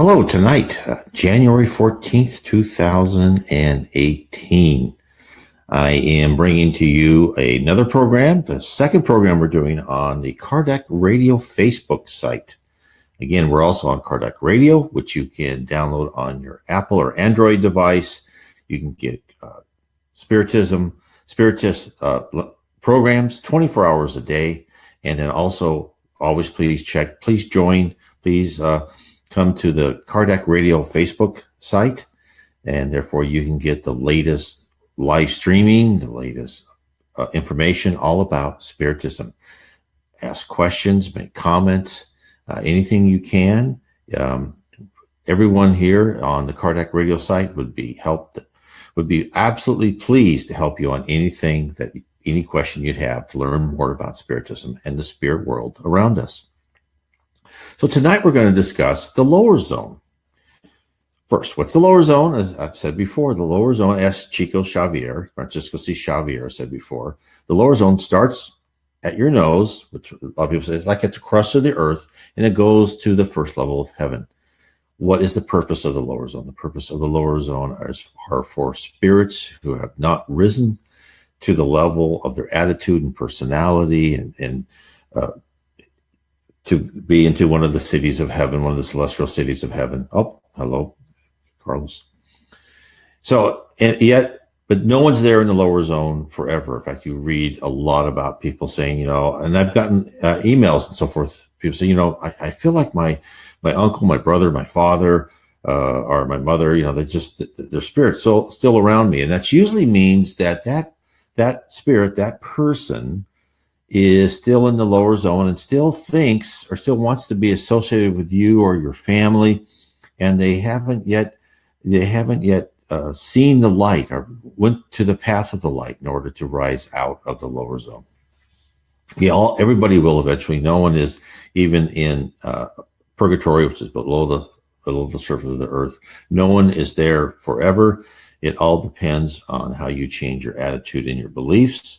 Hello, tonight, January 14th, 2018. I am bringing to you another program, the second program we're doing on the Kardec Radio Facebook site. Again, we're also on Kardec Radio, which you can download on your Apple or Android device. You can get Spiritist programs 24 hours a day. And then also, always please join, come to the Kardec Radio Facebook site, and therefore you can get the latest live streaming, the latest information all about Spiritism. Ask questions, make comments, anything you can. Everyone here on the Kardec Radio site would be absolutely pleased to help you on any question you'd have to learn more about Spiritism and the spirit world around us. So tonight we're going to discuss the lower zone. First, what's the lower zone? As I've said before, the lower zone, as Francisco C. Xavier said before, the lower zone starts at your nose, which a lot of people say is like at the crust of the earth, and it goes to the first level of heaven. What is the purpose of the lower zone? The purpose of the lower zone are for spirits who have not risen to the level of their attitude and personality and to be into one of the cities of heaven, one of the celestial cities of heaven. Oh, hello, Carlos. So, but no one's there in the lower zone forever. In fact, you read a lot about people saying, and I've gotten emails and so forth. People say, I feel like my uncle, my brother, my father, or my mother, their spirit's still around me. And that usually means that spirit, that person, is still in the lower zone and still thinks or still wants to be associated with you or your family, and they haven't yet seen the light or went to the path of the light in order to rise out of the lower zone. Everybody will eventually. No one is even in purgatory, which is below the surface of the earth. No one is there forever. It all depends on how you change your attitude and your beliefs.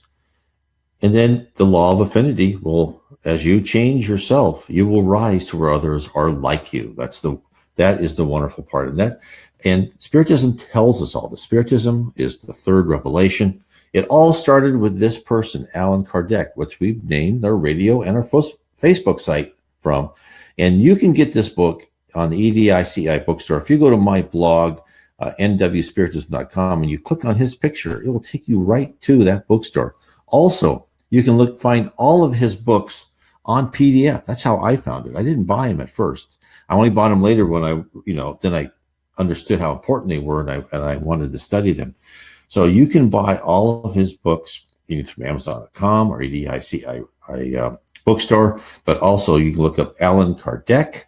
And then the law of affinity will, as you change yourself, you will rise to where others are like you. That is the wonderful part of that. And Spiritism tells us all. The Spiritism is the third revelation. It all started with this person, Allan Kardec, which we've named our radio and our Facebook site from. And you can get this book on the EDICI bookstore. If you go to my blog, nwspiritism.com, and you click on his picture, it will take you right to that bookstore. Also, you can find all of his books on PDF. That's how I found it. I didn't buy them at first. I only bought them later when then I understood how important they were, and I wanted to study them. So you can buy all of his books either from Amazon.com or EDICI bookstore, but also you can look up Allan Kardec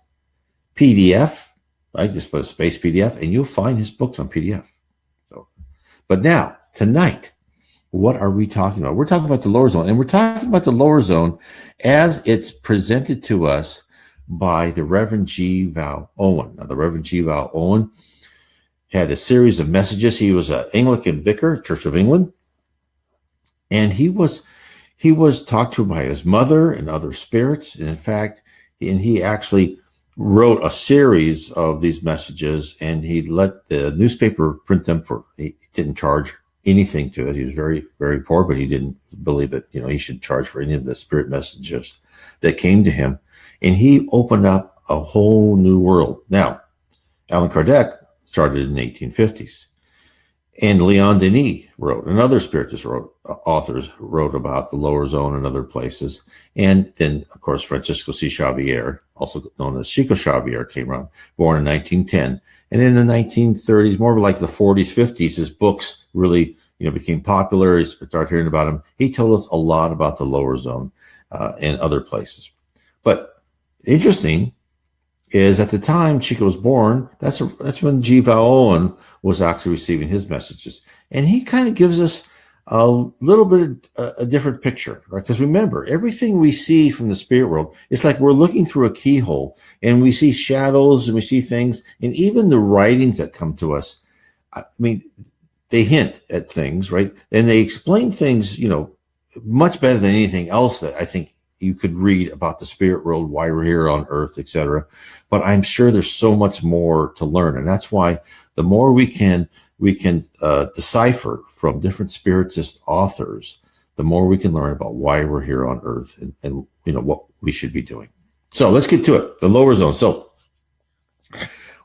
PDF, right? Just put a space PDF, and you'll find his books on PDF. But now, tonight, what are we talking about? We're talking about the lower zone, and we're talking about the lower zone as it's presented to us by the Reverend G. Vale Owen. Now, the Reverend G. Vale Owen had a series of messages. He was an Anglican vicar, Church of England, and he was talked to by his mother and other spirits. And in fact, he actually wrote a series of these messages, and he let the newspaper print them he didn't charge anything to it. He was very, very poor, but he didn't believe that, he should charge for any of the spirit messages that came to him. And he opened up a whole new world. Now, Allan Kardec started in the 1850s. And Leon Denis wrote, and other Spiritist authors wrote about the lower zone and other places. And then, of course, Francisco C. Xavier, also known as Chico Xavier, came around, born in 1910. And in the 1930s, more like the 40s, 50s, his books really, became popular. He started hearing about them. He told us a lot about the lower zone and other places. But interesting is at the time Chico was born, that's when G. Vale Owen was actually receiving his messages. And he kind of gives us a little bit of a different picture, right? Because remember, everything we see from the spirit world, it's like we're looking through a keyhole and we see shadows and we see things, and even the writings that come to us, they hint at things, right? And they explain things, much better than anything else that I think you could read about the spirit world, why we're here on earth, etc. But I'm sure there's so much more to learn. And that's why the more we can decipher from different spiritist authors, the more we can learn about why we're here on earth and what we should be doing. So let's get to it, the lower zone. So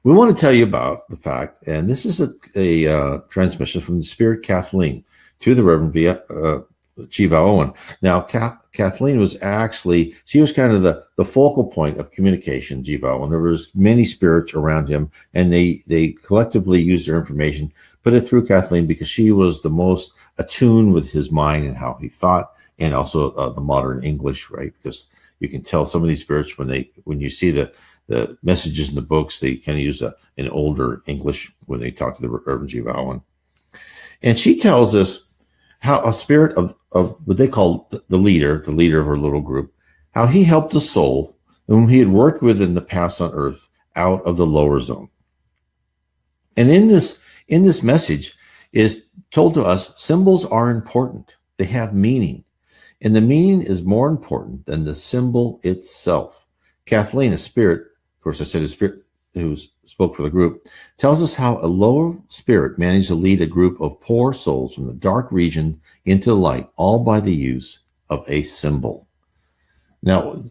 we want to tell you about the fact, and this is a transmission from the Spirit Kathleen to the Reverend Vale Owen. Now, Kathleen was actually, she was kind of the focal point of communication, Vale Owen. There was many spirits around him, and they collectively used their information, put it through Kathleen because she was the most attuned with his mind and how he thought, and also the modern English, right? Because you can tell some of these spirits when you see the messages in the books, they kind of use an older English when they talk to the Reverend Vale Owen. And she tells us how a spirit of what they call the leader of her little group, how he helped a soul whom he had worked with in the past on earth out of the lower zone. And in this message is told to us, symbols are important. They have meaning. And the meaning is more important than the symbol itself. Kathleen, a spirit, of course, I said a spirit who spoke for the group, tells us how a lower spirit managed to lead a group of poor souls from the dark region into the light, all by the use of a symbol. Now,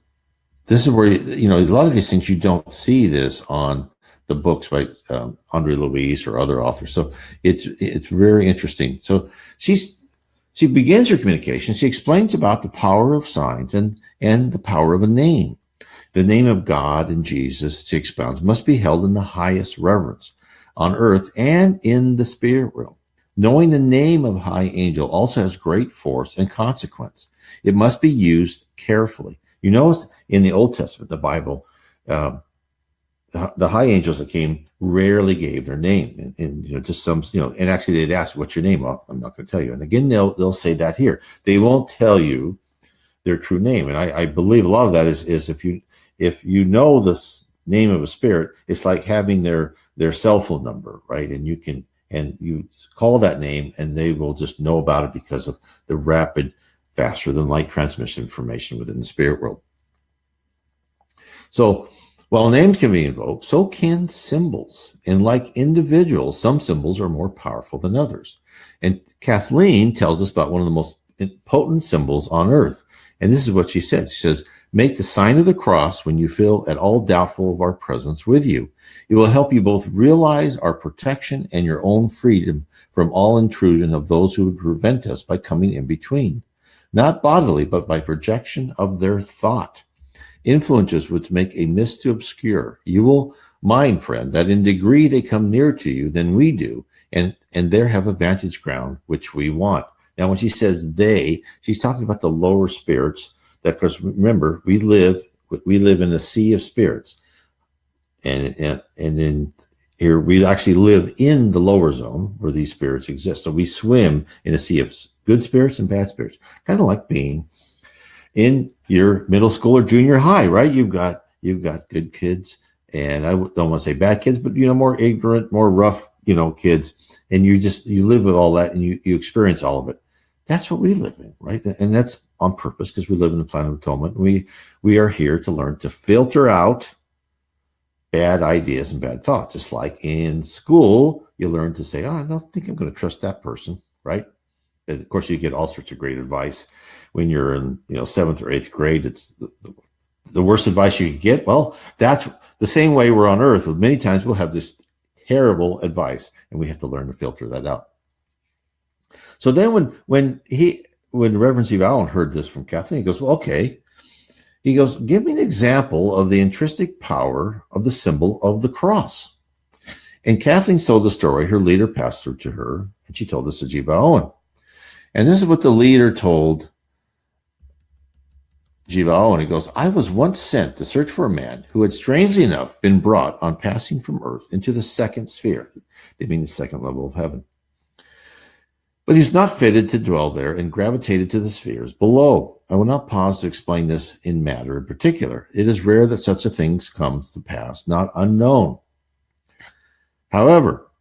this is where, a lot of these things, you don't see this on the books by Andre Louise or other authors. So it's very interesting. So she begins her communication. She explains about the power of signs and the power of a name. The name of God and Jesus, she expounds, must be held in the highest reverence on earth and in the spirit realm. Knowing the name of high angel also has great force and consequence. It must be used carefully. You notice in the Old Testament, the Bible, the high angels that came rarely gave their name, and just some, and actually they'd ask, "What's your name?" Well, I'm not going to tell you. And again, they'll say that here. They won't tell you their true name, and I believe a lot of that is if you know the name of a spirit, it's like having their cell phone number, right? And you call that name, and they will just know about it because of the rapid, faster than light transmission information within the spirit world. So while names can be invoked, so can symbols. And like individuals, some symbols are more powerful than others. And Kathleen tells us about one of the most potent symbols on earth. And this is what she said. She says, make the sign of the cross when you feel at all doubtful of our presence with you. It will help you both realize our protection and your own freedom from all intrusion of those who would prevent us by coming in between. Not bodily, but by projection of their thought. Influences which make a mist to obscure. You will mind, friend, that in degree they come nearer to you than we do, and there have a vantage ground which we want. Now, when she says they, she's talking about the lower spirits. That, because remember, we live in a sea of spirits, and in here we actually live in the lower zone where these spirits exist. So we swim in a sea of good spirits and bad spirits, kind of like being in your middle school or junior high, right? You've got good kids, and I don't want to say bad kids, but more ignorant, more rough, kids, and you live with all that, and you experience all of it. That's what we live in, right? And that's on purpose because we live in the planet of atonement. We are here to learn to filter out bad ideas and bad thoughts. Just like in school, you learn to say, I don't think I'm going to trust that person, right? And of course, you get all sorts of great advice when you're in, 7th or 8th grade. It's the worst advice you could get. Well, that's the same way we're on earth. Many times we'll have this terrible advice, and we have to learn to filter that out. So then when Reverend Vale Owen heard this from Kathleen, he goes, well, okay. He goes, give me an example of the intrinsic power of the symbol of the cross. And Kathleen told the story her leader passed through to her, and she told this to Vale Owen. And this is what the leader told Vale Owen. He goes, I was once sent to search for a man who had strangely enough been brought on passing from earth into the second sphere. They mean the second level of heaven. But he's not fitted to dwell there and gravitated to the spheres below. I will not pause to explain this in matter in particular. It is rare that such a thing comes to pass, not unknown. However,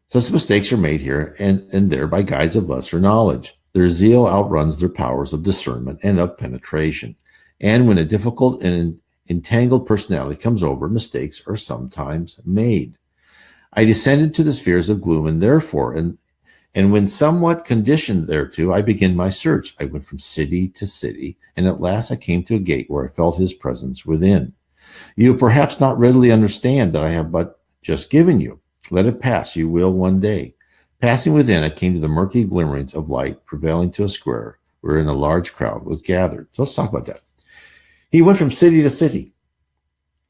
such mistakes are made here and there by guides of lesser knowledge. Their zeal outruns their powers of discernment and of penetration. And when a difficult and entangled personality comes over, mistakes are sometimes made. I descended to the spheres of gloom, and therefore, and when somewhat conditioned thereto, I began my search. I went from city to city, and at last I came to a gate where I felt his presence within. You perhaps not readily understand that I have but just given you. Let it pass, you will one day. Passing within, I came to the murky glimmerings of light prevailing to a square wherein a large crowd was gathered. So let's talk about that. He went from city to city.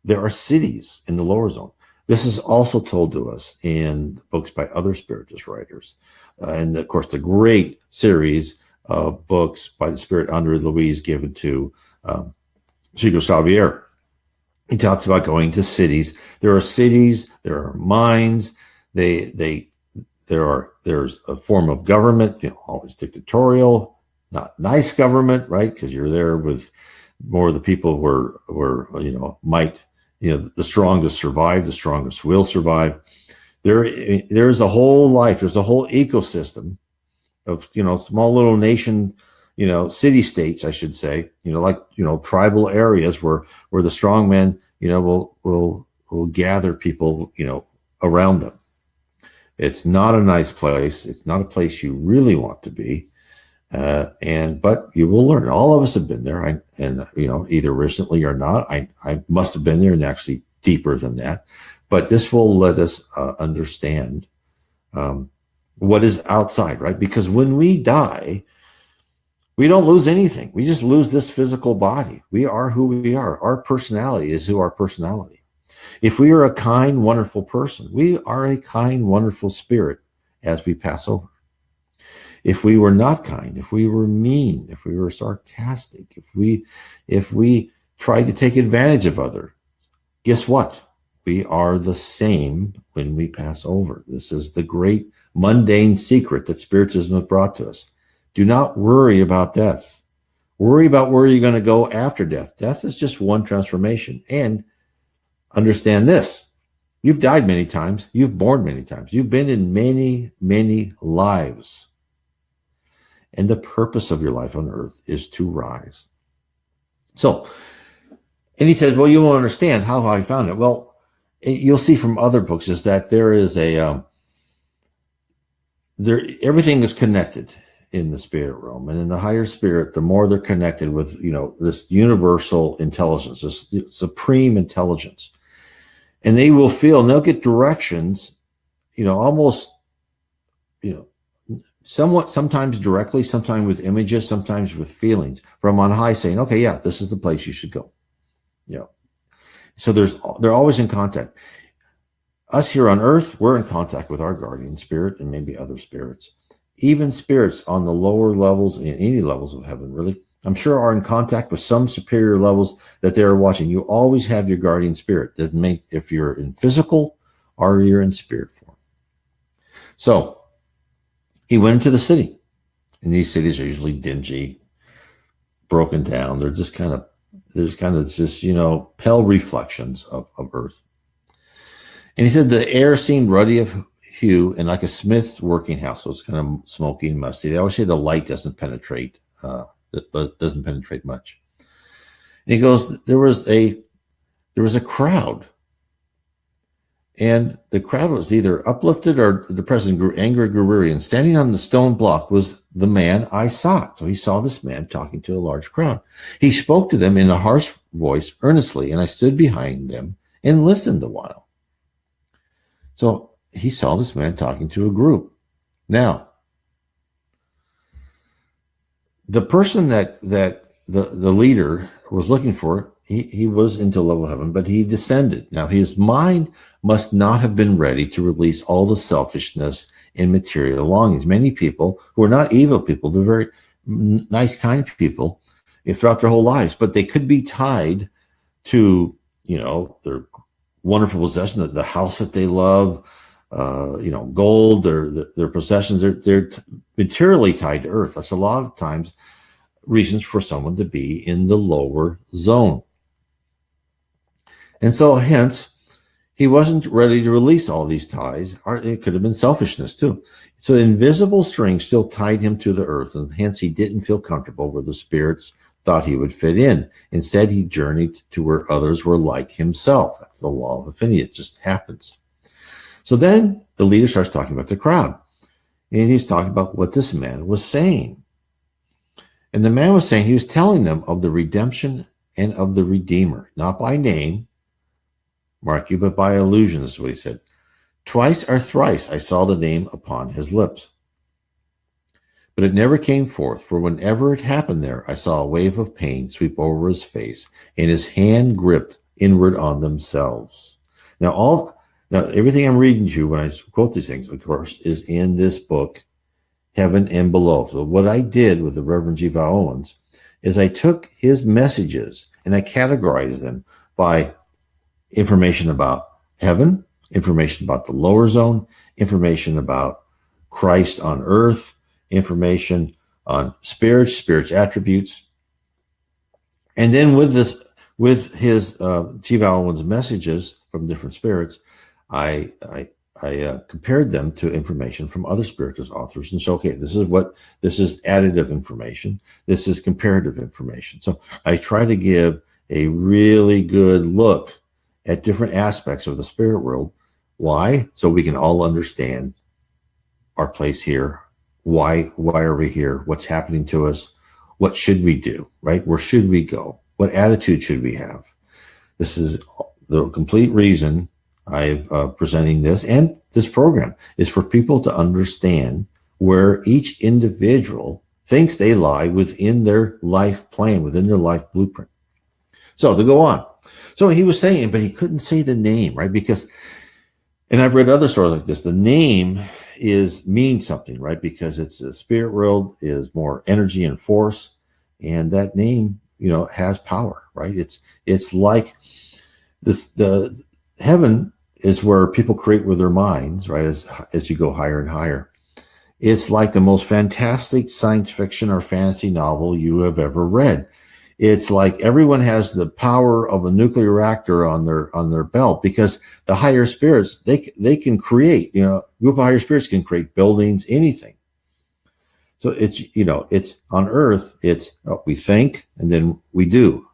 There are cities in the lower zone. This is also told to us in books by other Spiritist writers. And of course, the great series of books by the Spirit Andre Louise given to Chico Xavier. He talks about going to cities. There are cities, there are minds, there's a form of government, always dictatorial, not nice government, right? Because you're there with more of the people the strongest survive, the strongest will survive. There's a whole life, there's a whole ecosystem of, small little nation, city states, I should say, tribal areas where the strong men, will gather people, around them. It's not a nice place. It's not a place you really want to be. But you will learn. All of us have been there, either recently or not. I must have been there, and actually deeper than that. But this will let us understand what is outside, right? Because when we die, we don't lose anything. We just lose this physical body. We are who we are. Our personality is who our personality. If we are a kind, wonderful person, we are a kind, wonderful spirit as we pass over. If we were not kind, if we were mean, if we were sarcastic, if we tried to take advantage of others, guess what? We are the same when we pass over. This is the great mundane secret that Spiritism has brought to us. Do not worry about death. Worry about where you're going to go after death. Death is just one transformation. And understand this. You've died many times. You've born many times. You've been in many, many lives. And the purpose of your life on earth is to rise. So, and he says, well, you won't understand how I found it. Well, you'll see from other books is that there is everything is connected in the spirit realm. And in the higher spirit, the more they're connected with, this universal intelligence, this supreme intelligence. And they will feel, and they'll get directions, almost, somewhat, sometimes directly, sometimes with images, sometimes with feelings from on high saying, okay, yeah, this is the place you should go. So they're always in contact. Us here on earth, we're in contact with our guardian spirit and maybe other spirits. Even spirits on the lower levels, in any levels of heaven, really, I'm sure are in contact with some superior levels that they're watching. You always have your guardian spirit. Doesn't make if you're in physical or you're in spirit form. So he went into the city, and these cities are usually dingy, broken down. They're just pale reflections of earth. And he said the air seemed ruddy of hue and like a smith's working house. So it's kind of smoky and musty. They always say the light doesn't penetrate much. And he goes, there was a crowd. And the crowd was either uplifted or depressed and grew angry, grew weary. And standing on the stone block was the man I sought. So he saw this man talking to a large crowd. He spoke to them in a harsh voice, earnestly, and I stood behind them and listened a while. So he saw this man talking to a group. Now, the person that the leader was looking for, he was into level heaven, but he descended. Now, his mind must not have been ready to release all the selfishness and material longings. Many people who are not evil people, they're very nice, kind people throughout their whole lives, but they could be tied to, their wonderful possession, the house that they love, gold, their possessions. They're materially tied to earth. That's a lot of times reasons for someone to be in the lower zone. And so hence, he wasn't ready to release all these ties, or it could have been selfishness too. So invisible strings still tied him to the earth, and hence he didn't feel comfortable where the spirits thought he would fit in. Instead, he journeyed to where others were like himself. That's the law of affinity. It just happens. So then the leader starts talking about the crowd. And he's talking about what this man was saying. And the man was saying, he was telling them of the redemption and of the Redeemer, not by name, mark you, but by allusion. This is what he said. Twice or thrice I saw the name upon his lips. But it never came forth, for whenever it happened there, I saw a wave of pain sweep over his face, and his hand gripped inward on themselves. Now, everything I'm reading to you when I quote these things, of course, is in this book, Heaven and Below. So what I did with the Reverend G. Vale Owens is I took his messages and I categorized them by information about heaven, information about the lower zone, information about Christ on earth, information on spirits attributes. And then with his G. Vale Owens messages from different spirits, I compared them to information from other spiritist authors. And so, okay, this is additive information. This is comparative information. So I try to give a really good look at different aspects of the spirit world. Why? So we can all understand our place here. Why are we here? What's happening to us? What should we do, right? Where should we go? What attitude should we have? This is the complete reason I'm presenting this, and this program is for people to understand where each individual thinks they lie within their life plan, within their life blueprint. So to go on. So he was saying, but he couldn't say the name, right? Because, and I've read other stories like this, the name means something, right? Because it's the spirit world is more energy and force, and that name, has power, right? It's like this, the heaven is where people create with their minds, right? As you go higher and higher. It's like the most fantastic science fiction or fantasy novel you have ever read. It's like everyone has the power of a nuclear reactor on their belt, because the higher spirits, they can create, a group of higher spirits can create buildings, anything. So it's on earth, we think and then we do.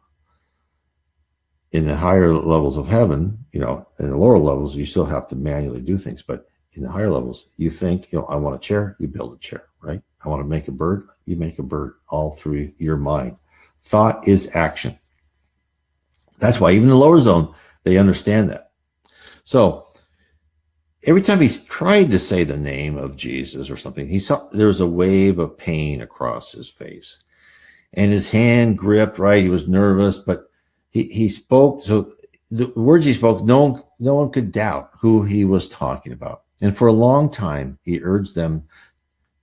In the higher levels of heaven, in the lower levels, you still have to manually do things. But in the higher levels, you think, I want a chair, you build a chair, right? I want to make a bird, you make a bird, all through your mind. Thought is action. That's why even in the lower zone, they understand that. So every time he tried to say the name of Jesus or something, he saw there was a wave of pain across his face. And his hand gripped, right? He was nervous, but he spoke, so the words he spoke, no one could doubt who he was talking about. And for a long time, he urged them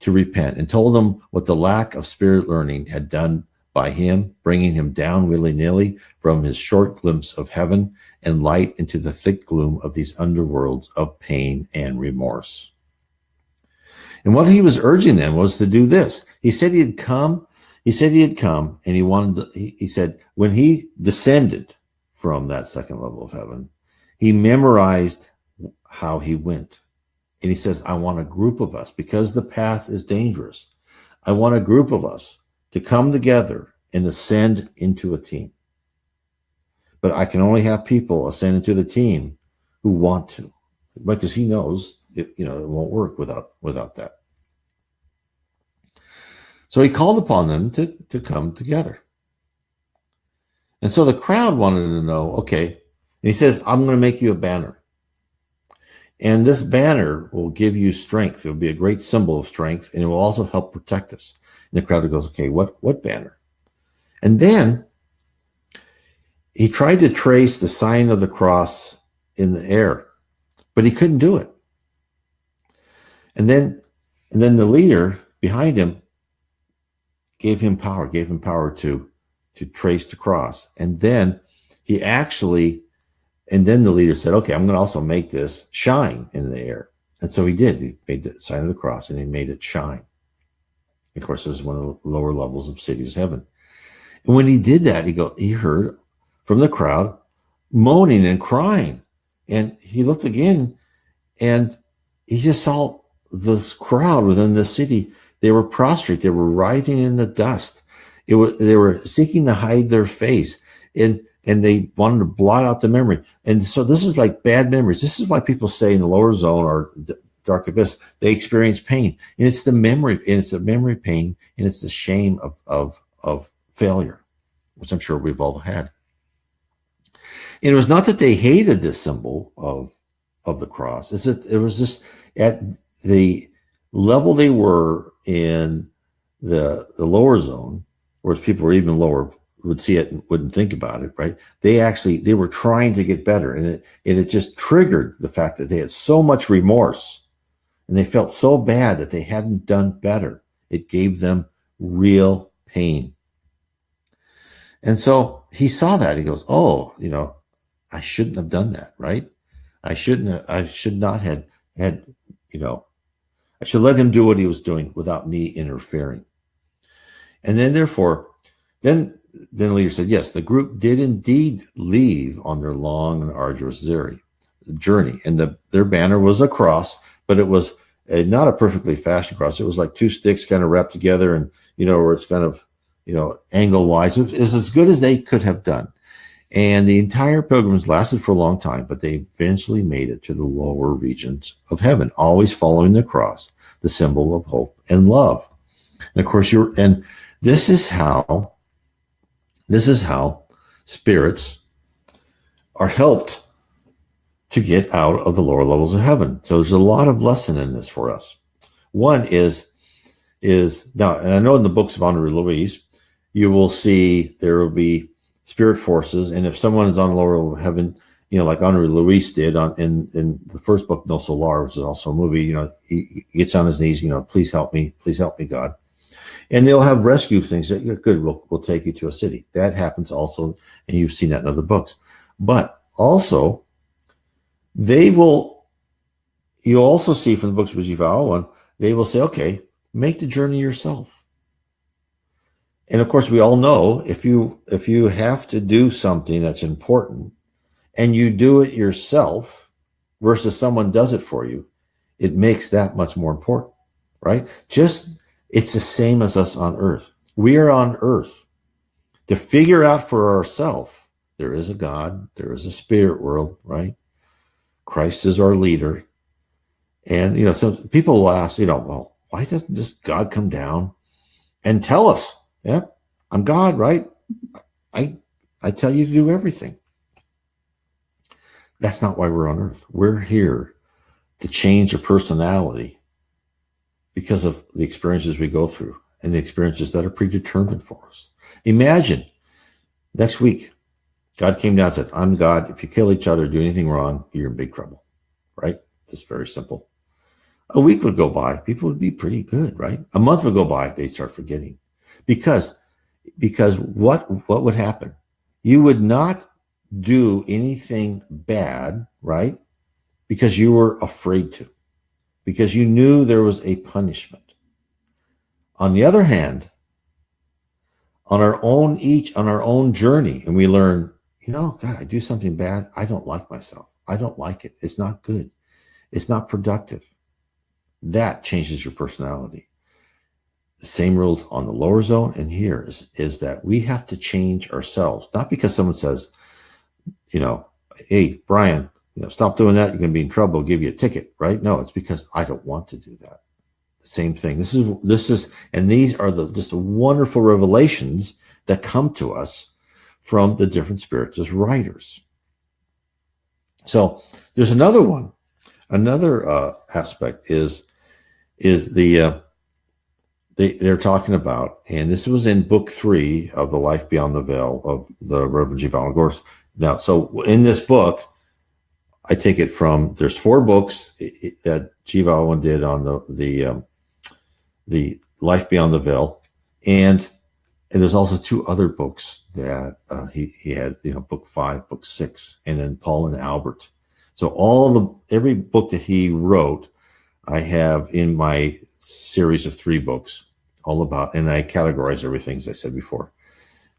to repent and told them what the lack of spirit learning had done by him, bringing him down willy-nilly from his short glimpse of heaven and light into the thick gloom of these underworlds of pain and remorse. And what he was urging them was to do this. He said he had come, and he said when he descended from that second level of heaven, he memorized how he went. And he says, I want a group of us, because the path is dangerous. I want a group of us to come together and ascend into a team. But I can only have people ascend into the team who want to, because he knows it won't work without that. So he called upon them to come together. And so the crowd wanted to know, okay, and he says, I'm going to make you a banner. And this banner will give you strength. It will be a great symbol of strength, and it will also help protect us. And the crowd goes, okay, what banner? And then he tried to trace the sign of the cross in the air, but he couldn't do it. And then the leader behind him gave him power to trace the cross. And then the leader said, okay, I'm going to also make this shine in the air. And so he did. He made the sign of the cross and he made it shine. Of course, this is one of the lower levels of city's heaven. And when he did that, he heard from the crowd moaning and crying. And he looked again and he just saw this crowd within the city. They were prostrate. They were writhing in the dust. They were seeking to hide their face, and they wanted to blot out the memory. And so this is like bad memories. This is why people say in the lower zone or dark abyss, they experience pain. And it's the memory, and it's the memory pain, and it's the shame of failure, which I'm sure we've all had. And it was not that they hated this symbol of the cross. It's that it was just at the level they were in the lower zone, whereas people were even lower would see it and wouldn't think about it, right? They were trying to get better, and it just triggered the fact that they had so much remorse and they felt so bad that they hadn't done better. It gave them real pain. And so he saw that. He goes, oh, I shouldn't have done that, right? I should not have had, I should let him do what he was doing without me interfering. And then therefore, then the leader said, yes, the group did indeed leave on their long and arduous journey. And their banner was a cross, but it was not a perfectly fashioned cross. It was like two sticks kind of wrapped together, and, where it's kind of, angle wise. It was as good as they could have done. And the entire pilgrimage lasted for a long time, but they eventually made it to the lower regions of heaven, always following the cross, the symbol of hope and love. And of course, this is how spirits are helped to get out of the lower levels of heaven. So there's a lot of lesson in this for us. One is now, and I know in the books of Henri Louis, you will see there will be spirit forces, and if someone is on the lower level of heaven, like Henri Louis did in the first book, No Solar, which is also a movie, he gets on his knees, please help me, God. And they'll have rescue things that, good, we'll take you to a city. That happens also, and you've seen that in other books. But also, you'll also see from the books of Vale Owen, they will say, okay, make the journey yourself. And of course, we all know if you have to do something that's important and you do it yourself versus someone does it for you, it makes that much more important, right? It's the same as us on earth. We are on earth to figure out for ourselves. There is a God, there is a spirit world, right? Christ is our leader. And, so people will ask, well, why doesn't this God come down and tell us? Yeah, I'm God, right? I tell you to do everything. That's not why we're on earth. We're here to change your personality because of the experiences we go through and the experiences that are predetermined for us. Imagine next week, God came down and said, I'm God. If you kill each other, do anything wrong, you're in big trouble, right? Just very simple. A week would go by. People would be pretty good, right? A month would go by. They'd start forgetting. Because what would happen? You would not do anything bad, right? Because you were afraid to, because you knew there was a punishment. On the other hand, on our own journey, and we learn, God, I do something bad. I don't like myself. I don't like it. It's not good. It's not productive. That changes your personality. The same rules on the lower zone and here is that we have to change ourselves, not because someone says, hey, Brian, stop doing that. You're going to be in trouble. I'll give you a ticket, right? No, it's because I don't want to do that. The same thing. This is, and these are just the wonderful revelations that come to us from the different spiritist writers. So there's another one. Another aspect is they're talking about, and this was in book 3 of The Life Beyond the Veil of the Reverend G. Vale Owen. Now, so in this book, I take it from, there's 4 books that G. Vale Owen did on the Life Beyond the Veil, and there's also 2 other books that he had, book 5, book 6, and then Paul and Albert. So every book that he wrote, I have in my series of 3 books, all about, and I categorize everything, as I said before,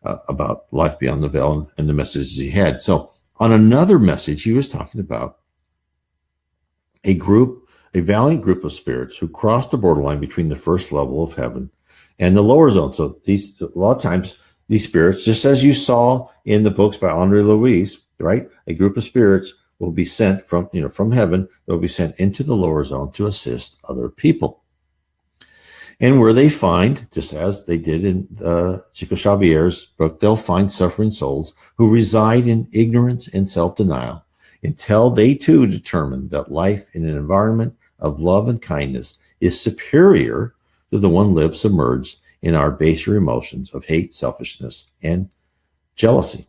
about life beyond the veil and the messages he had. So on another message, he was talking about a valiant group of spirits who crossed the borderline between the first level of heaven and the lower zone. So these, a lot of times, these spirits, just as you saw in the books by Andre Louise, right? A group of spirits will be sent from, from heaven. They'll be sent into the lower zone to assist other people. And where they find, just as they did in Chico Xavier's book, they'll find suffering souls who reside in ignorance and self-denial until they too determine that life in an environment of love and kindness is superior to the one lived submerged in our baser emotions of hate, selfishness, and jealousy.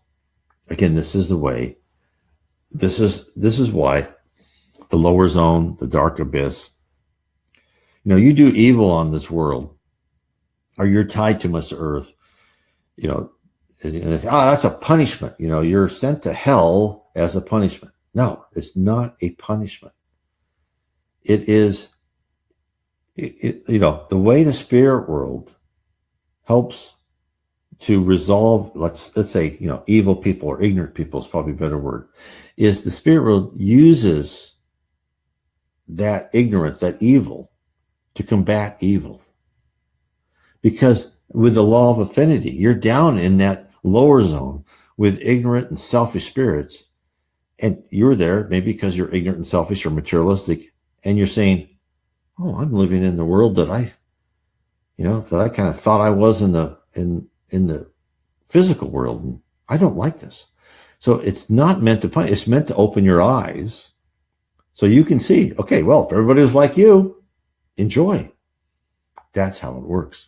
Again, this is the way, this is why the lower zone, the dark abyss, you do evil on this world, or you're tied too much to earth, and that's a punishment. You're sent to hell as a punishment. No, it's not a punishment. It is, the way the spirit world helps to resolve, let's say, evil people or ignorant people is probably a better word, is the spirit world uses that ignorance, that evil, to combat evil. Because with the law of affinity, you're down in that lower zone with ignorant and selfish spirits, and you're there maybe because you're ignorant and selfish or materialistic, and you're saying, oh, I'm living in the world that I kind of thought I was in the physical world, and I don't like this. So it's not meant to punish, it's meant to open your eyes so you can see, okay, well, if everybody is like you, enjoy. That's how it works.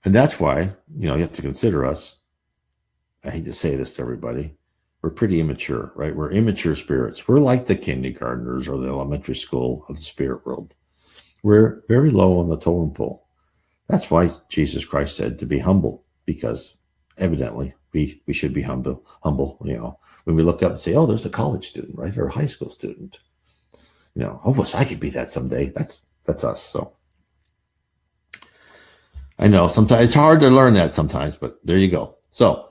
And that's why, you have to consider us. I hate to say this to everybody. We're pretty immature, right? We're immature spirits. We're like the kindergartners or the elementary school of the spirit world. We're very low on the totem pole. That's why Jesus Christ said to be humble, because evidently we should be humble, when we look up and say, oh, there's a college student, right? Or a high school student. I wish I could be that someday. That's us. So I know sometimes it's hard to learn that sometimes, but there you go. So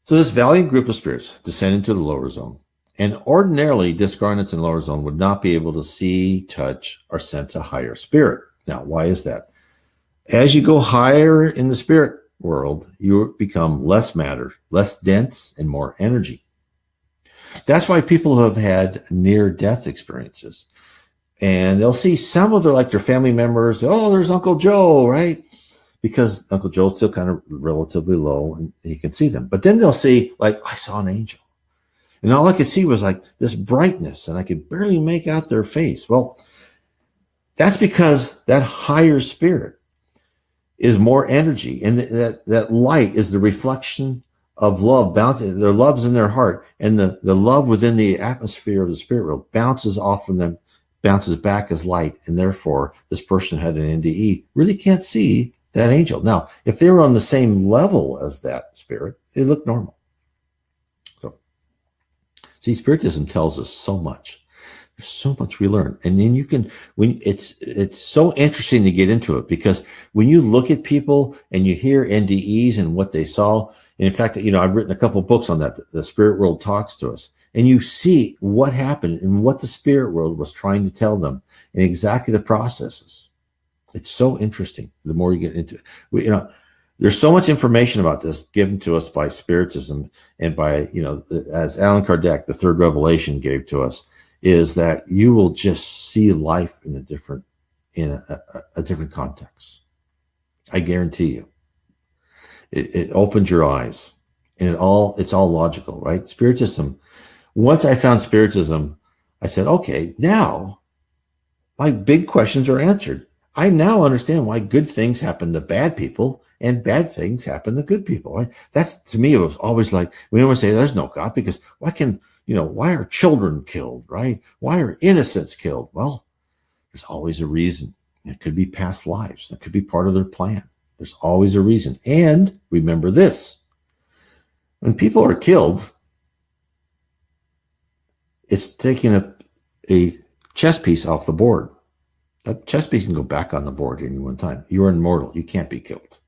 this valiant group of spirits descend into the lower zone, and ordinarily discarnates in lower zone would not be able to see, touch, or sense a higher spirit. Now, why is that? As you go higher in the spirit world, you become less matter, less dense, and more energy. That's why people who have had near-death experiences, and they'll see some of their family members. Oh, there's Uncle Joe, right? Because Uncle Joe's still kind of relatively low, and he can see them. But then they'll see, I saw an angel, and all I could see was this brightness, and I could barely make out their face. Well, that's because that higher spirit is more energy, and that light is the reflection of love. Their love's in their heart, and the love within the atmosphere of the spirit world bounces off from them, bounces back as light, and therefore this person had an NDE really can't see that angel. Now, if they were on the same level as that spirit, it looked normal. So, see, Spiritism tells us so much. There's so much we learn, and then it's so interesting to get into it, because when you look at people and you hear NDEs and what they saw. And in fact, I've written a couple books on that. The spirit world talks to us, and you see what happened and what the spirit world was trying to tell them, and exactly the processes. It's so interesting. The more you get into it, there's so much information about this given to us by Spiritism and by, as Allan Kardec, the third revelation, gave to us, is that you will just see life in a different context. I guarantee you. It opens your eyes, and it's all logical, right? Spiritism. Once I found Spiritism, I said, okay, now my big questions are answered. I now understand why good things happen to bad people and bad things happen to good people, right? That's, to me, it was always we always say there's no God, because why are children killed, right? Why are innocents killed? Well, there's always a reason. It could be past lives. It could be part of their plan. There's always a reason. And remember this, when people are killed, it's taking a chess piece off the board. That chess piece can go back on the board at any one time. You're immortal. You can't be killed.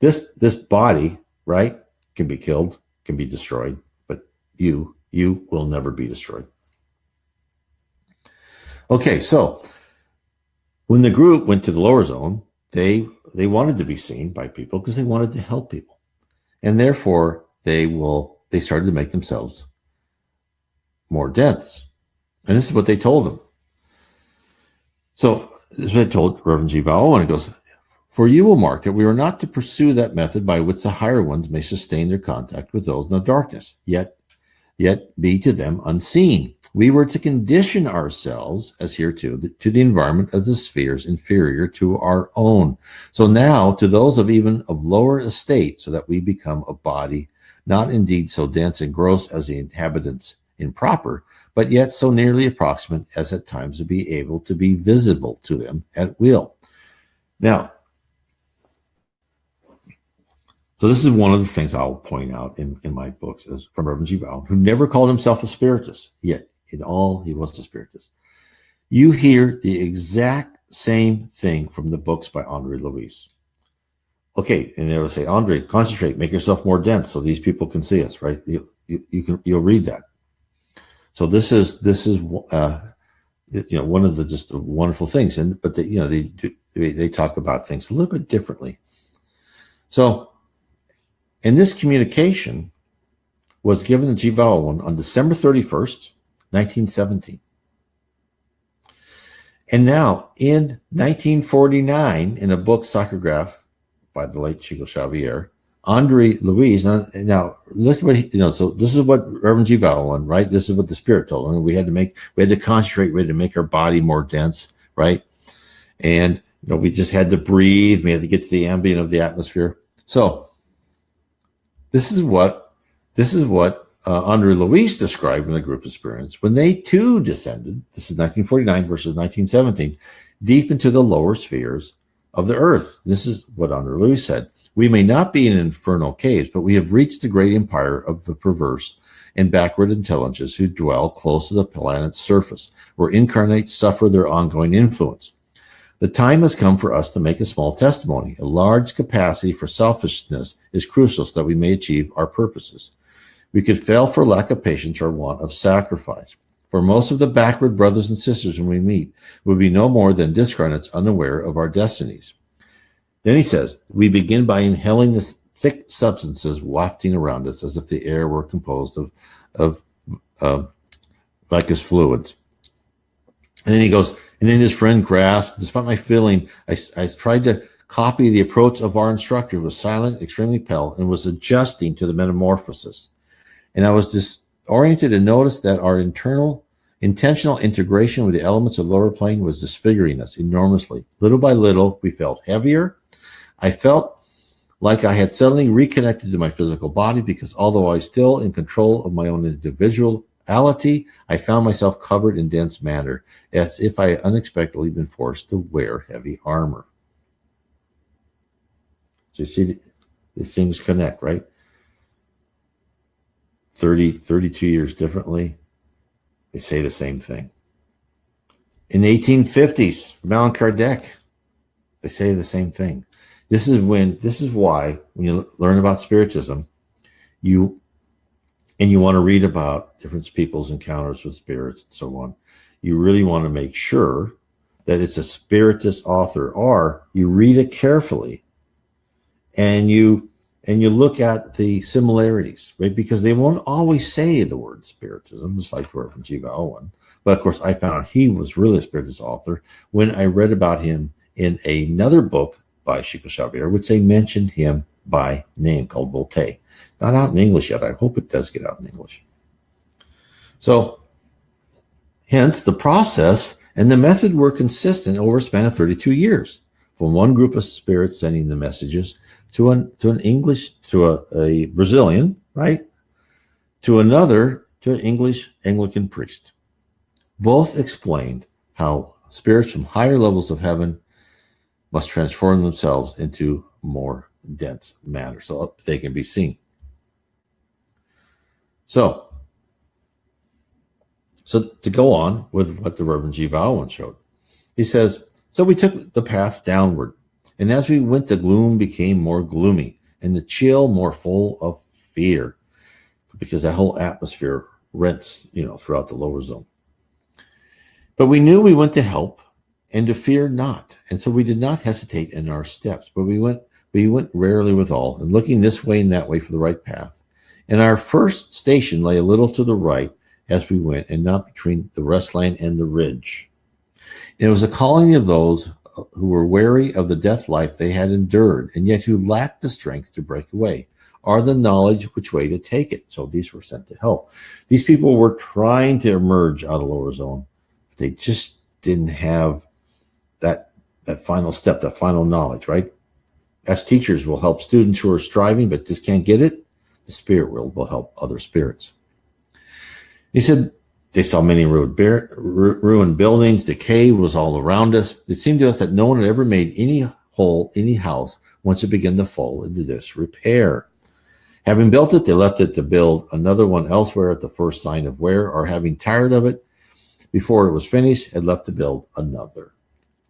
This body, right, can be killed, can be destroyed, but you will never be destroyed. Okay, so when the group went to the lower zone, they wanted to be seen by people because they wanted to help people, and therefore they started to make themselves more dense. And this is what they told him. So this is what they told Reverend G. Vale Owen. It goes, "For you will mark that we are not to pursue that method by which the higher ones may sustain their contact with those in the darkness, yet be to them unseen. We were to condition ourselves, as hereto, to the environment of the spheres inferior to our own. So now to those of even of lower estate, so that we become a body, not indeed so dense and gross as the inhabitants improper, but yet so nearly approximate as at times to be able to be visible to them at will." Now, so this is one of the things I'll point out in my books is from Reverend G. Vale, who never called himself a spiritist, yet in all he was a spiritist. You hear the exact same thing from the books by Andre Louis. Okay, and they will say, "Andre, concentrate, make yourself more dense so these people can see us," right? You'll read that. So this is one of the just wonderful things, but they talk about things a little bit differently. So, and this communication was given to G. Vale Owen on December 31st, 1917. And now, in 1949, in a book, Psychograph, by the late Chico Xavier, Andre Louis, now look what so this is what Reverend G. Vale Owen, right? This is what the Spirit told him. We had to concentrate, we had to make our body more dense, right? And we just had to breathe, we had to get to the ambient of the atmosphere. So this is what Andre Louis described in the group experience when they too descended. This is 1949 versus 1917, deep into the lower spheres of the earth. This is what Andre Louis said. "We may not be in infernal caves, but we have reached the great empire of the perverse and backward intelligences who dwell close to the planet's surface, where incarnates suffer their ongoing influence. The time has come for us to make a small testimony. A large capacity for selfishness is crucial so that we may achieve our purposes. We could fail for lack of patience or want of sacrifice. For most of the backward brothers and sisters when we meet will be no more than discarnates unaware of our destinies." Then he says, "We begin by inhaling the thick substances wafting around us as if the air were composed of viscous fluids." And then he goes, "And then his friend grasped, despite my feeling, I tried to copy the approach of our instructor, who was silent, extremely pale, and was adjusting to the metamorphosis. And I was disoriented and noticed that our intentional integration with the elements of the lower plane was disfiguring us enormously. Little by little, we felt heavier. I felt like I had suddenly reconnected to my physical body because although I was still in control of my own individuality, I found myself covered in dense matter, as if I had unexpectedly been forced to wear heavy armor." So you see, the things connect, right? 32 years differently, they say the same thing. In the 1850s, Allan Kardec, they say the same thing. This is why, when you learn about Spiritism, you want to read about different people's encounters with spirits and so on, you really want to make sure that it's a Spiritist author, or you read it carefully and you look at the similarities, right? Because they won't always say the word Spiritism, just like Reverend G. Vale Owen. But of course, I found out he was really a Spiritist author when I read about him in another book by Chico Xavier, which they mentioned him by name, called Voltaire. Not out in English yet. I hope it does get out in English. So, hence, the process and the method were consistent over a span of 32 years. From one group of spirits sending the messages to a Brazilian, right? To another, to an English Anglican priest. Both explained how spirits from higher levels of heaven must transform themselves into more dense matter so they can be seen. So to go on with what the Reverend G. Vale Owen showed, he says, "So we took the path downward, and as we went, the gloom became more gloomy, and the chill more full of fear, because that whole atmosphere rents, throughout the lower zone. But we knew we went to help, and to fear not. And so we did not hesitate in our steps, but we went rarely with all, and looking this way and that way for the right path. And our first station lay a little to the right as we went, and not between the restland and the ridge. And it was a colony of those who were weary of the death life they had endured, and yet who lacked the strength to break away, or the knowledge which way to take it. So these were sent to help. These people were trying to emerge out of lower zone. They just didn't have that final step, that final knowledge, right? As teachers, will help students who are striving but just can't get it. The spirit world will help other spirits. He said they saw many ruined buildings. Decay was all around us. It seemed to us that no one had ever made any house once it began to fall into disrepair. Having built it, they left it to build another one elsewhere at the first sign of wear, or having tired of it before it was finished, had left to build another.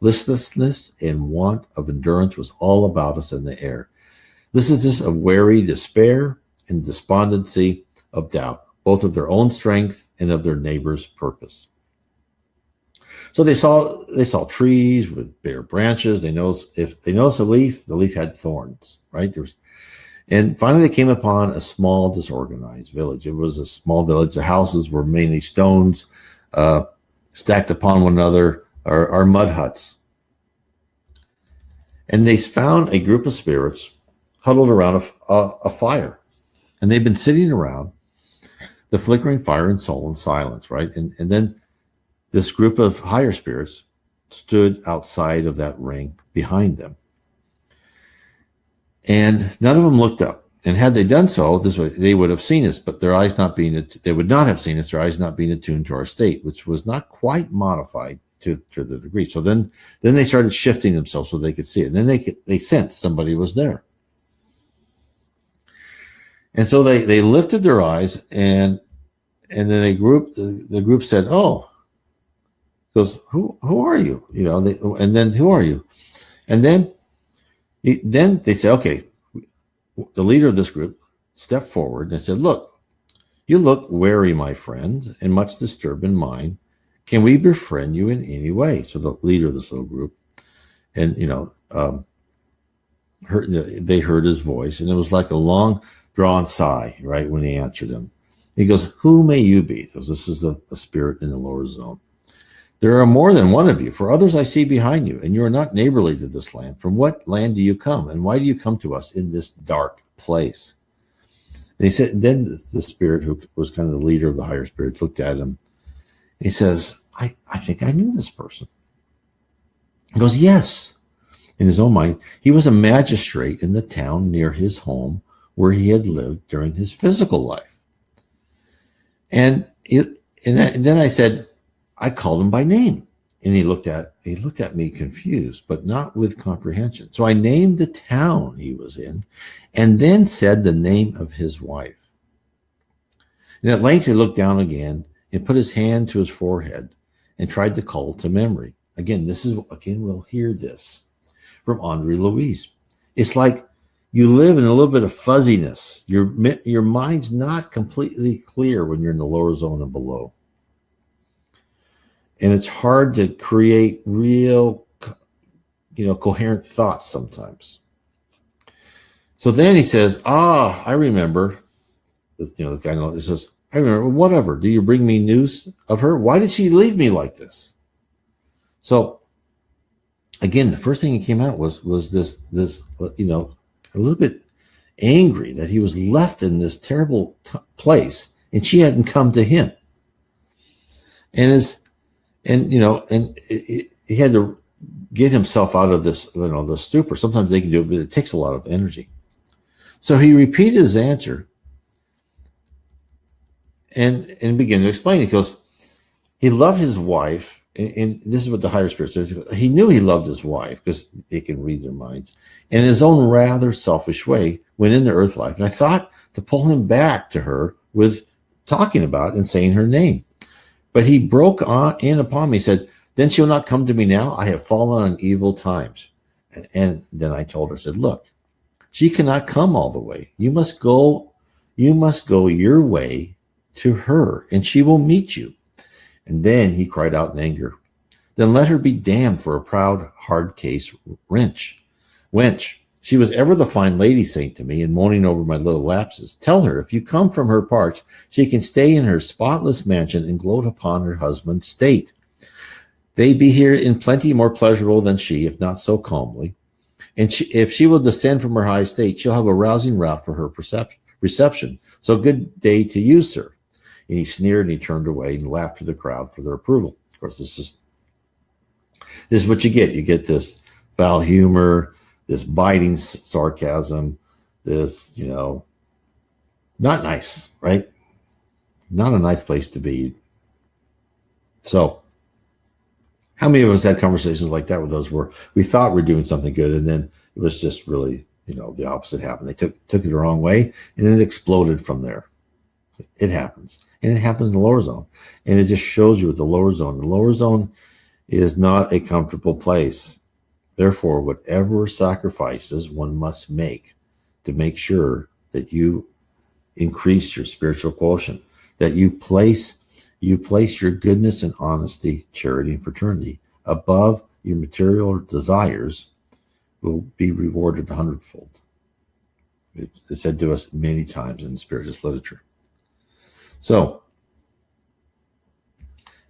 Listlessness and want of endurance was all about us in the air. Listlessness of weary despair and despondency of doubt, both of their own strength and of their neighbor's purpose. So they saw trees with bare branches. If they noticed a leaf, the leaf had thorns, right? And finally they came upon a small disorganized village. It was a small village. The houses were mainly stones, stacked upon one another, are mud huts. And they found a group of spirits huddled around a fire. And they've been sitting around the flickering fire in sullen silence, right? And then this group of higher spirits stood outside of that ring behind them. And none of them looked up. And had they done so, they would have seen us, but their eyes they would not have seen us, their eyes not being attuned to our state, which was not quite modified to the degree. So then they started shifting themselves so they could see it. And then they sensed somebody was there. And so they lifted their eyes, and then the group said, "Oh," goes, "Who are you?" And then, "Who are you?" And then they said, "Okay." The leader of this group stepped forward and said, "Look, you look weary, my friend, and much disturbed in mind. Can we befriend you in any way?" So the leader of this little group, and they heard his voice, and it was like a long drawn sigh, right, when he answered him. He goes, "Who may you be?" So this is the spirit in the lower zone. "There are more than one of you, for others I see behind you, and you are not neighborly to this land. From what land do you come, and why do you come to us in this dark place?" And he said, then the spirit, who was kind of the leader of the higher spirits, looked at him. He says, I think I knew this person. He goes, "Yes." In his own mind, he was a magistrate in the town near his home where he had lived during his physical life. And then I said, I called him by name. And he looked at me confused, but not with comprehension. So I named the town he was in, and then said the name of his wife. And at length he looked down again and put his hand to his forehead and tried to call to memory. Again, we'll hear this from Andre Louise. It's like you live in a little bit of fuzziness. Your mind's not completely clear when you're in the lower zone and below. And it's hard to create real, coherent thoughts sometimes. So then he says, I remember. The guy says, "I remember, whatever. Do you bring me news of her? Why did she leave me like this?" So again, the first thing that came out was this, a little bit angry that he was left in this terrible place and she hadn't come to him. He had to get himself out of this, the stupor. Sometimes they can do it, but it takes a lot of energy. So he repeated his answer and began to explain. He goes, he loved his wife, and this is what the higher spirit says. He knew he loved his wife because they can read their minds. And in his own rather selfish way, went into earth life. And I thought to pull him back to her with talking about and saying her name. But he broke in upon me. He said, "Then she will not come to me now. I have fallen on evil times." And then I told her, said, "Look, she cannot come all the way. You must go your way to her, and she will meet you." And then he cried out in anger, then let her be damned for a proud, hard case wench. She was ever the fine lady saint to me, and moaning over my little lapses. Tell her, if you come from her parts, she can stay in her spotless mansion and gloat upon her husband's state. They be here in plenty more pleasurable than she, if not so calmly. And if she will descend from her high estate, she'll have a rousing rout for her reception. So good day to you, sir. And he sneered and he turned away and laughed to the crowd for their approval. Of course, this is what you get. You get this foul humor, this biting sarcasm, this, not nice, right? Not a nice place to be. So how many of us had conversations like that with those where we thought we're doing something good, and then it was just really, the opposite happened. They took it the wrong way, and it exploded from there. It happens. And it happens in the lower zone. And it just shows you with the lower zone. The lower zone is not a comfortable place. Therefore, whatever sacrifices one must make to make sure that you increase your spiritual quotient, that you place your goodness and honesty, charity, and fraternity above your material desires, will be rewarded 100-fold. It's said to us many times in Spiritist literature. So,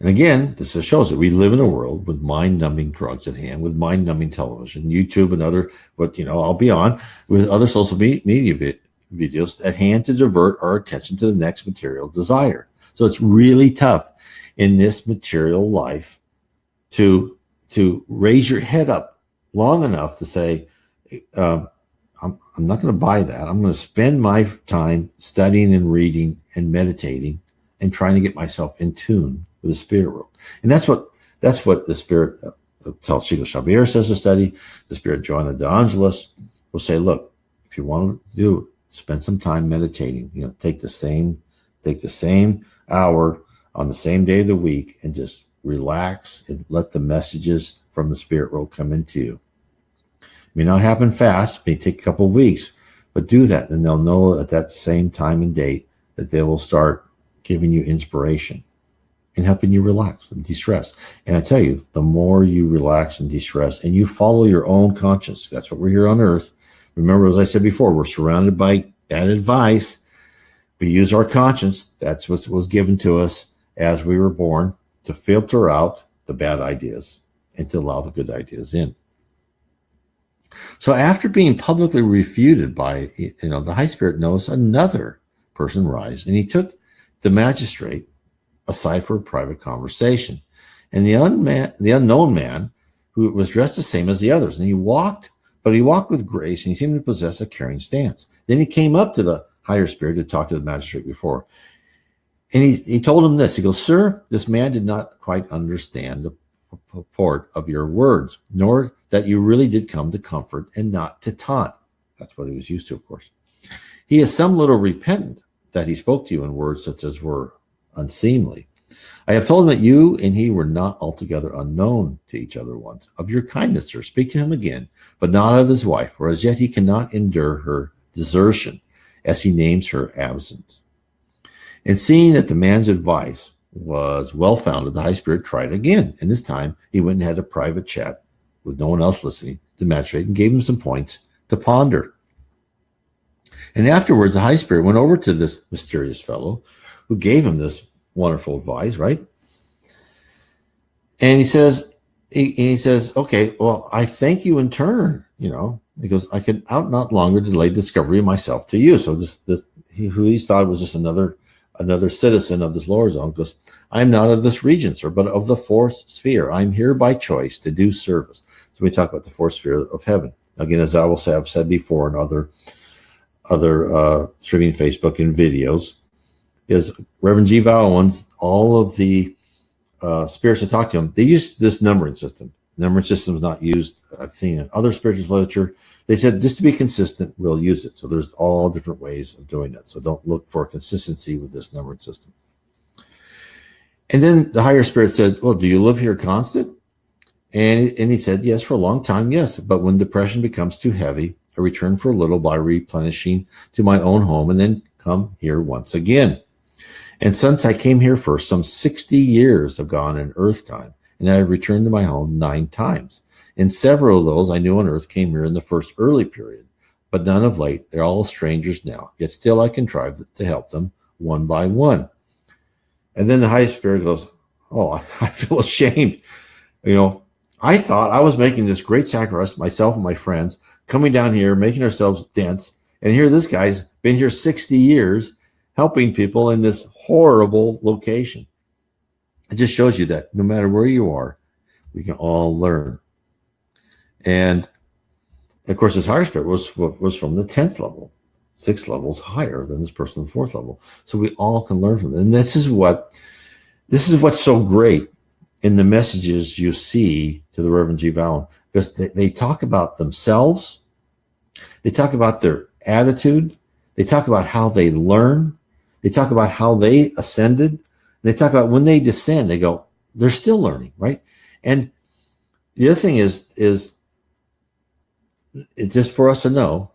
and again, this just shows that we live in a world with mind-numbing drugs at hand, with mind-numbing television, YouTube, and other, I'll be on, with other social media videos at hand to divert our attention to the next material desire. So it's really tough in this material life to raise your head up long enough to say, I'm not going to buy that. I'm going to spend my time studying and reading and meditating and trying to get myself in tune with the spirit world. And that's what the spirit Tal Chico Xavier says to study. The spirit Joanna de Angelis will say, look, if you want to do it, spend some time meditating. Take the same hour on the same day of the week and just relax and let the messages from the spirit world come into you. May not happen fast, may take a couple of weeks, but do that, and they'll know at that same time and date that they will start giving you inspiration and helping you relax and de-stress. And I tell you, the more you relax and de-stress and you follow your own conscience, that's what we're here on earth. Remember, as I said before, we're surrounded by bad advice. We use our conscience. That's what was given to us as we were born, to filter out the bad ideas and to allow the good ideas in. So after being publicly refuted by, the High Spirit noticed another person rise, and he took the magistrate aside for a private conversation. And the unknown man, who was dressed the same as the others, and he walked with grace, and he seemed to possess a caring stance. Then he came up to the higher spirit to talk to the magistrate before. And he told him this. He goes, sir, this man did not quite understand the purport of your words, nor that you really did come to comfort and not to taunt. That's what he was used to, of course. He is some little repentant that he spoke to you in words such as were unseemly. I have told him that you and he were not altogether unknown to each other once. Of your kindness, sir, speak to him again, but not of his wife, for as yet he cannot endure her desertion, as he names her absence. And seeing that the man's advice was well-founded, the High Spirit tried again, and this time he went and had a private chat with no one else listening, the magistrate, and gave him some points to ponder. And afterwards, the High Spirit went over to this mysterious fellow who gave him this wonderful advice, right? And he says, okay, well, I thank you in turn, He goes, I could not longer delay discovery of myself to you. So who he thought was just another citizen of this lower zone goes, I am not of this region, sir, but of the fourth sphere. I'm here by choice to do service. So we talk about the fourth sphere of heaven. Again, as I will say, I've said before in other streaming Facebook and videos, is Reverend G. Vale Owen's, all of the spirits that talk to him, they use this numbering system. Numbering system is not used, I've seen in other spiritualist literature. They said, just to be consistent, we'll use it. So there's all different ways of doing that. So don't look for consistency with this numbering system. And then the higher spirit said, well, do you live here constant? And he said, yes, for a long time, yes. But when depression becomes too heavy, I return for a little by replenishing to my own home and then come here once again. And since I came here first, some 60 years have gone in earth time. and I have returned to my home 9 times. And several of those I knew on earth came here in the first early period, but none of late. They're all strangers now. Yet still I contrived to help them one by one. And then the high spirit goes, oh, I feel ashamed. I thought I was making this great sacrifice, myself and my friends, coming down here, making ourselves dense. And here this guy's been here 60 years helping people in this horrible location. It just shows you that no matter where you are, we can all learn. And of course, this higher spirit was from the 10th level, 6 levels higher than this person in the 4th level. So we all can learn from it. And this is what's so great in the messages you see to the Reverend G. Vale Owen, because they talk about themselves, they talk about their attitude, they talk about how they learn, they talk about how they ascended, they talk about when they descend, they go, they're still learning, right? And the other thing is it's just for us to know,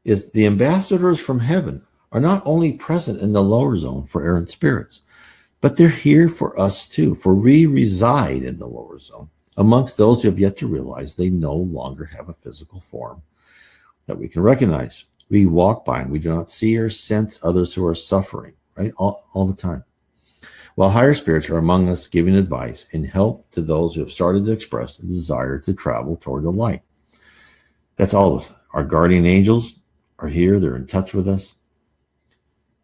is the ambassadors from heaven are not only present in the lower zone for errant spirits, but they're here for us too, for we reside in the lower zone amongst those who have yet to realize they no longer have a physical form that we can recognize. We walk by and we do not see or sense others who are suffering, right? All the time. While higher spirits are among us giving advice and help to those who have started to express a desire to travel toward the light. That's all of us. Our guardian angels are here. They're in touch with us.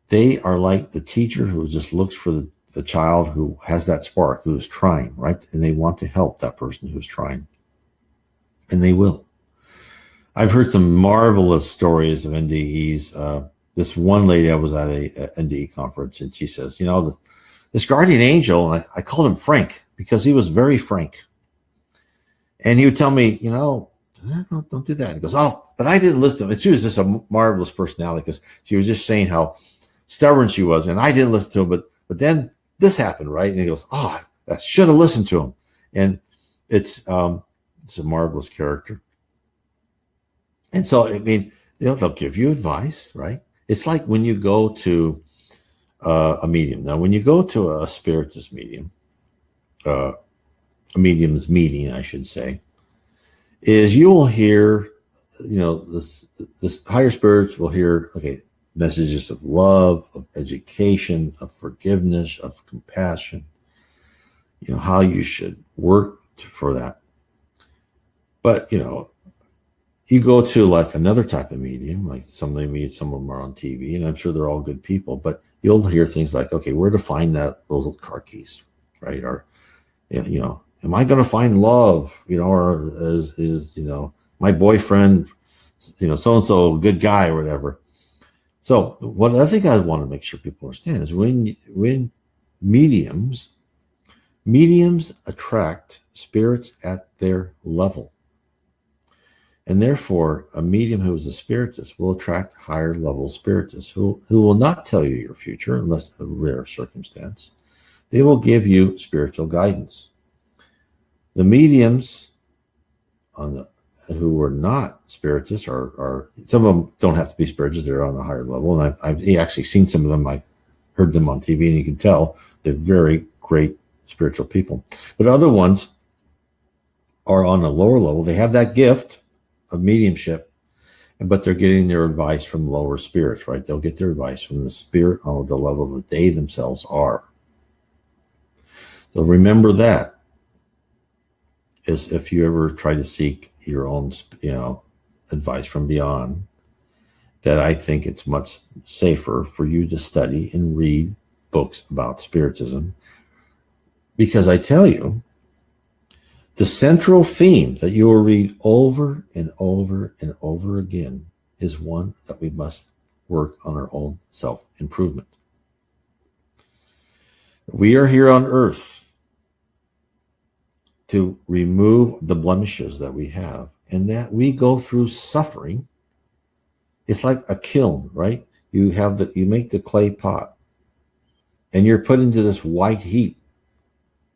They are like the teacher who just looks for the child who has that spark, who is trying, right? And they want to help that person who's trying. And they will. I've heard some marvelous stories of NDEs. This one lady, I was at a NDE conference, and she says, this guardian angel, and I called him Frank because he was very frank. And he would tell me, don't do that. And he goes, oh, but I didn't listen to him. And she was just a marvelous personality because she was just saying how stubborn she was. And I didn't listen to him, but then this happened, right? And he goes, oh, I should have listened to him. And it's a marvelous character. And so, they'll give you advice, right? It's like when you go to a medium. Now, when you go to a spiritist medium, a medium's meeting, I should say, is you will hear, this higher spirits will hear, messages of love, of education, of forgiveness, of compassion, how you should work for that. But, you go to like another type of medium, like some of them are on TV, and I'm sure they're all good people, but you'll hear things like, where to find those car keys, right? Or, am I going to find love, or is my boyfriend, so-and-so a good guy or whatever. So what I think I want to make sure people understand is when mediums attract spirits at their level. And therefore, a medium who is a spiritist will attract higher level spiritists who will not tell you your future unless a rare circumstance. They will give you spiritual guidance. The mediums who are not spiritists are some of them don't have to be spiritists, they're on a higher level. And I've actually seen some of them, I heard them on TV, and you can tell they're very great spiritual people. But other ones are on a lower level. They have that gift of mediumship, but they're getting their advice from lower spirits, right? They'll get their advice from the spirit on the level that they themselves are. So remember that. Is if you ever try to seek your own, advice from beyond, that I think it's much safer for you to study and read books about Spiritism. Because I tell you, the central theme that you will read over and over and over again is one that we must work on our own self-improvement. We are here on earth to remove the blemishes that we have, and that we go through suffering. It's like a kiln, right? You make the clay pot, and you're put into this white heat,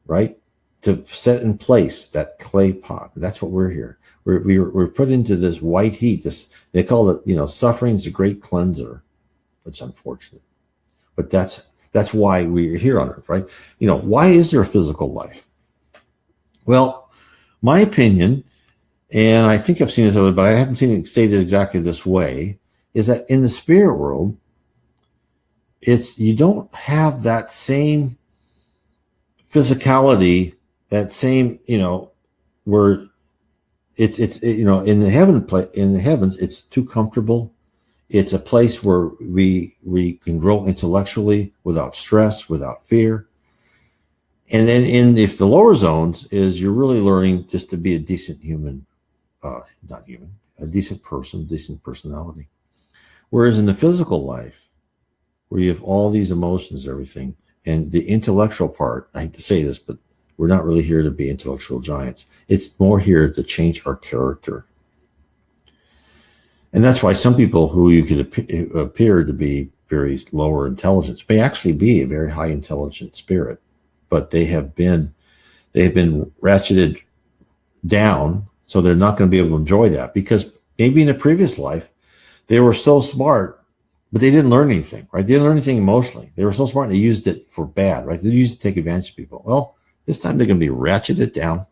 right? To set in place that clay pot. That's what we're here. We're put into this white heat. They call it, suffering is a great cleanser. It's unfortunate, but that's why we're here on earth, right? Why is there a physical life? Well, my opinion, and I think I've seen this other, but I haven't seen it stated exactly this way, is that in the spirit world, you don't have that same physicality, that same, where in the heavens, it's too comfortable. It's a place where we can grow intellectually without stress, without fear. And then if the lower zones is you're really learning just to be a decent human, a decent person, decent personality. Whereas in the physical life, where you have all these emotions, everything, and the intellectual part, I hate to say this, but we're not really here to be intellectual giants. It's more here to change our character. And that's why some people who you could appear to be very lower intelligence may actually be a very high intelligent spirit, but they have been ratcheted down, so they're not going to be able to enjoy that, because maybe in a previous life they were so smart, but they didn't learn anything, right? They didn't learn anything emotionally. They were so smart and they used it for bad, right? They used it to take advantage of people. Well, this time they're going to be ratcheted down.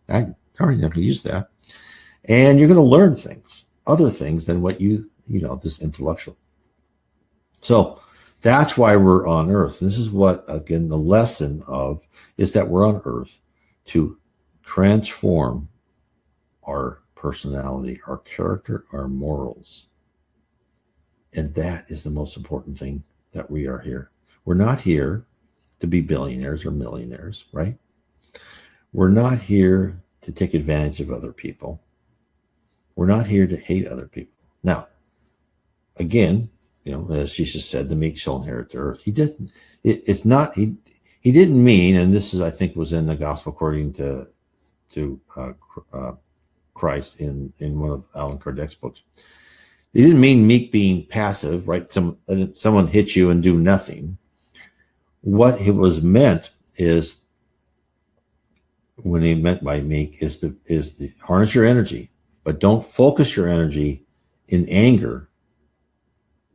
I'm already not going to use that. And you're going to learn things, other things than what this intellectual. So that's why we're on earth. This is what, again, the lesson of is that we're on earth to transform our personality, our character, our morals. And that is the most important thing, that we are here. We're not here to be billionaires or millionaires, right? We're not here to take advantage of other people. We're not here to hate other people. Now, again, as Jesus said, the meek shall inherit the earth. He didn't. He didn't mean, and this is, I think, was in the Gospel according to Christ in one of Allan Kardec's books. He didn't mean meek being passive, right? Someone hit you and do nothing. What it was meant is, when he meant by meek, is to harness your energy, but don't focus your energy in anger.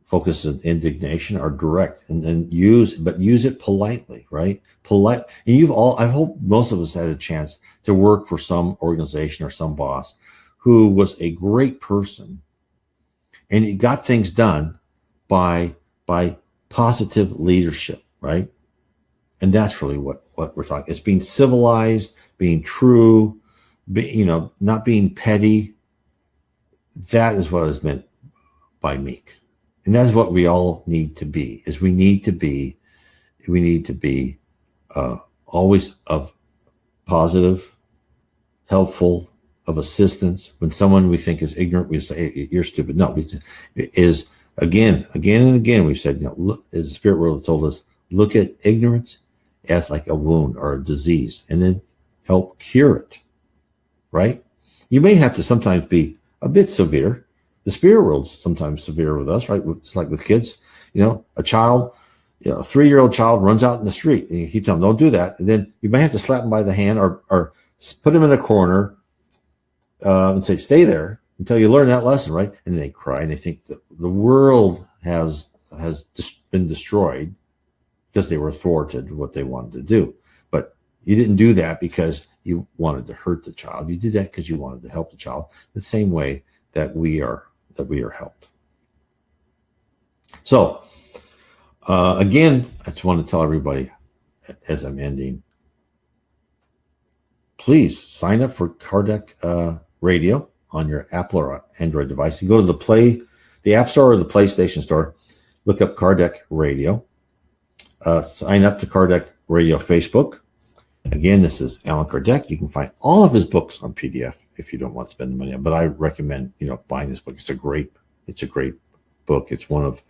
Focus in indignation or direct, and then use it politely, right? Polite. And I hope most of us had a chance to work for some organization or some boss who was a great person, and he got things done by positive leadership, right? And that's really what we're talking. It's being civilized, being true, not being petty. That is what is meant by meek. And that's what we all need to be, is we need to be always of positive, helpful, of assistance. When someone we think is ignorant, we say, hey, you're stupid. No, is again and again, we've said, look, as the spirit world has told us, look at ignorance as like a wound or a disease, and then help cure it, right? You may have to sometimes be a bit severe. The spirit world's sometimes severe with us, right? It's like with kids, a child, a 3-year-old child runs out in the street, and you keep telling them, don't do that. And then you may have to slap them by the hand or put them in a corner and say, stay there until you learn that lesson, right? And they cry, and they think that the world has been destroyed because they were thwarted what they wanted to do. But you didn't do that because you wanted to hurt the child. You did that because you wanted to help the child, the same way that we are helped. So again, I just want to tell everybody, as I'm ending, please sign up for Kardec Radio on your Apple or Android device. You go to the App Store or the PlayStation Store, look up Kardec Radio. Sign up to Kardec Radio Facebook. Again, this is Allan Kardec. You can find all of his books on PDF if you don't want to spend the money on. But I recommend buying this book. It's a great book. It's one of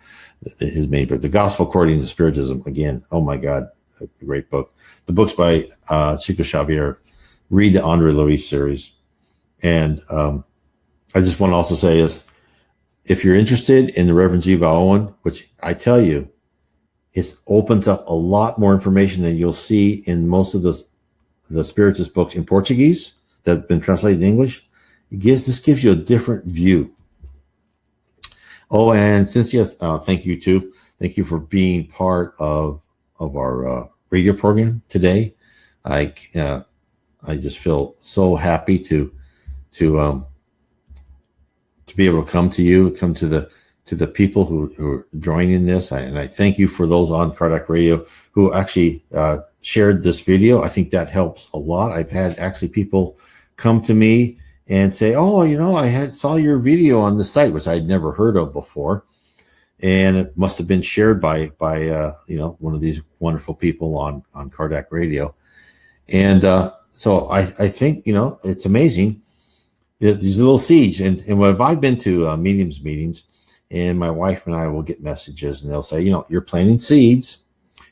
his main books. The Gospel According to Spiritism. Again, oh my God, a great book. The books by Chico Xavier. Read the Andre Louis series. And I just want to also say is, if you're interested in the Reverend Vale Owen, which I tell you, it opens up a lot more information than you'll see in most of the Spiritist books in Portuguese that have been translated in English. This gives you a different view. Oh, and Cynthia, thank you too. Thank you for being part of our radio program today. I just feel so happy to be able to come to you, come to the people who are joining this. And I thank you for those on Cardiac Radio who actually shared this video. I think that helps a lot. I've had actually people come to me and say, oh, I saw your video on the site, which I'd never heard of before. And it must have been shared by one of these wonderful people on Cardiac Radio. And so I think, it's amazing. These little seeds. And when I've been to mediums meetings, and my wife and I will get messages, and they'll say, you're planting seeds.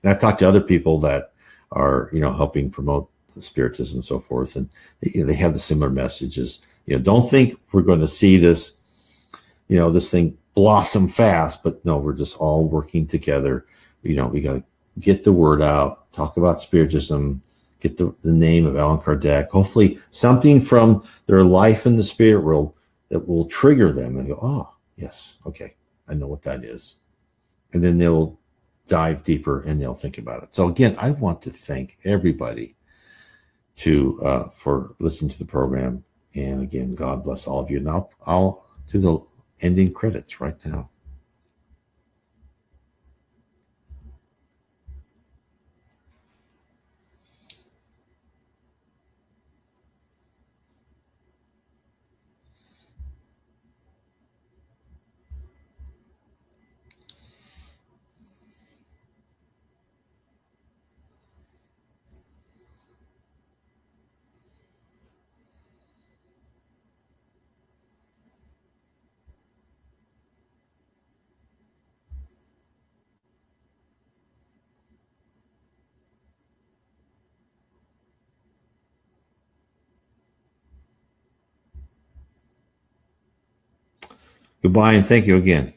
And I've talked to other people that are, helping promote the Spiritism and so forth. And they have the similar messages. Don't think we're going to see this, this thing blossom fast, but no, we're just all working together. We got to get the word out, talk about Spiritism, get the name of Allan Kardec, hopefully something from their life in the spirit world that will trigger them and go, oh, yes, okay, I know what that is. And then they'll dive deeper and they'll think about it. So again, I want to thank everybody for listening to the program. And again, God bless all of you. And I'll do the ending credits right now. Goodbye and thank you again.